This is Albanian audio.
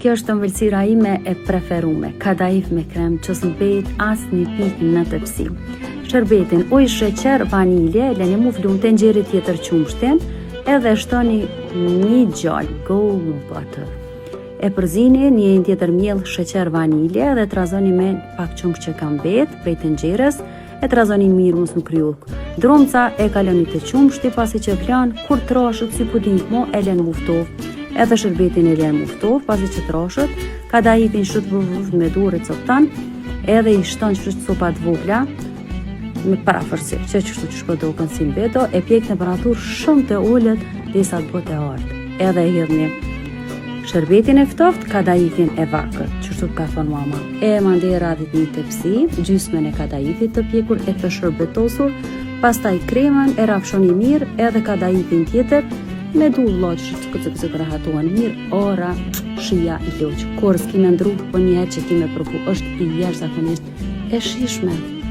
kjo është ëmbëlsira ime e preferume, kadaif me krem që s'mbet as një pikë në tepsi. Shërbetin ujë, sheqer, vanilje, leni mu flun të ngjeri tjetër qumshtin, edhe shtoni një gjallë gold butter. E përzini një tjetër miell, sheqer, vanilje dhe trazoni me pak qumsh që ka mbet prej tenxherës, e trazoni mirë mos më kryu. Drumca e kaloni te qumshti pasi që flan, kur trashët si puding mo e lën muftov. Edhe shërbetin e lën muftov pasi që trashët, kadaifin shut me durë coptan, edhe i shton sopa të vogla me parafërsi, që qështu që shpëdokën si mbeto, e pjek temperaturë shumë të ullët disa të bote artë. Edhe e hidhni shërbetin e ftoft, kadaifin e vakët, qështu ka thonë mama. E mandej radhit një tepsi, gjysmën e kadaifit të pjekur e të shërbetosur, pastaj kremën e rafshoni mirë, edhe kadaifin tjetër, me du loqë që rahatuan mirë, ora, shia i loqë. Kur s'kime ndru, po njëherë që kime përku, është i jashtëzakonisht e shishme.